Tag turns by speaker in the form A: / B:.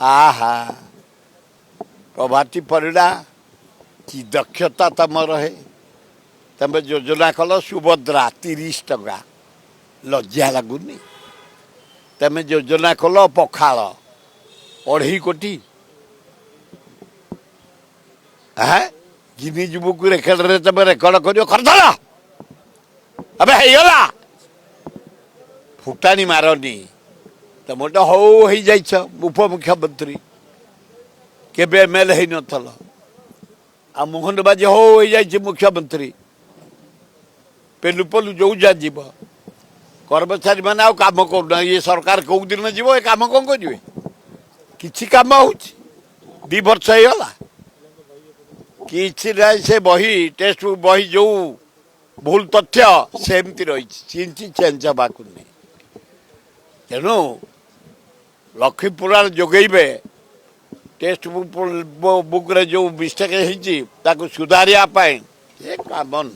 A: आहा प्रभाती परिडा कि दक्षता तुम रहे तुम योजना कल सुभद्रा 30 टका लज्जा लगुनि तुम योजना कल पखाल 2.5 कोटी गिनीज बुक रेकर्ड तुम रेकर्ड करदल अबे होगा फुटाणी मारनी तुम तो हौ हो उपमुख्यमंत्री केबे एमएलए हो नथल आ मोहन बाजी हौ हो मुख्यमंत्री पेलु पेलु जो जा जीव कर्मचारी मैंने आउ काम करना ये सरकार कौ दिन जीव ये कम कौन करेंगे किसी कम हो 2 वर्ष होगा कि से बही टेस्ट बुक बही जो भूल तथ्य सेमती रही चेंज हवाक नहीं तेणु लक्ष्मीपुराण जोगेबे टेस्ट बुक रे जो मिस्टेक होती सुधारिया काम